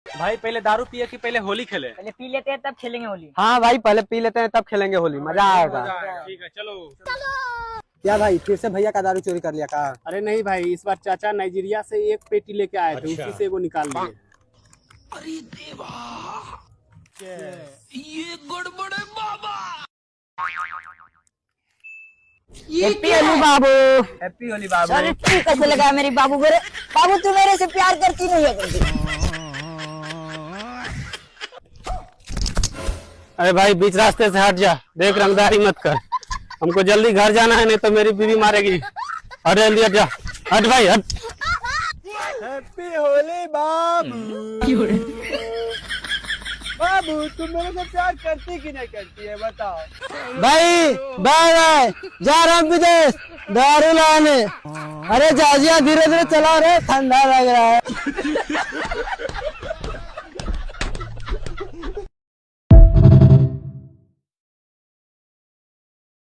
भाई पहले दारू पिए कि पहले होली खेले? पहले पी लेते हैं तब खेलेंगे होली। हाँ भाई पहले पी लेते हैं तब खेलेंगे होली, मजा आएगा। ठीक है चलो। क्या भाई फिर से भैया का दारू चोरी कर लिया का? अरे नहीं भाई, इस बार चाचा नाइजीरिया से एक पेटी लेके आए थे, उसी से वो निकाल लिए। अरे देवा, ये गड़बड़ है बाबा। हैप्पी होली बाबू। हैप्पी होली बाबू। अरे तू कैसे लगा मेरी बाबू मेरे बाबू, तू मेरे से प्यार करती नहीं है करती? अरे भाई बीच रास्ते से हट जा, देख रंगदारी मत कर, हमको जल्दी घर जाना है, नहीं तो मेरी बीवी मारेगी। अरे जल्दी हट जा, हट भाई हट। हैप्पी होली बाबू। बाबू तुम मेरे से प्यार करती कि नहीं करती है बताओ? भाई बाय बाय, जा रहा हूँ विदेश दारू लाने। अरे जाजिया धीरे धीरे चला रे, ठंडा लग रहा है।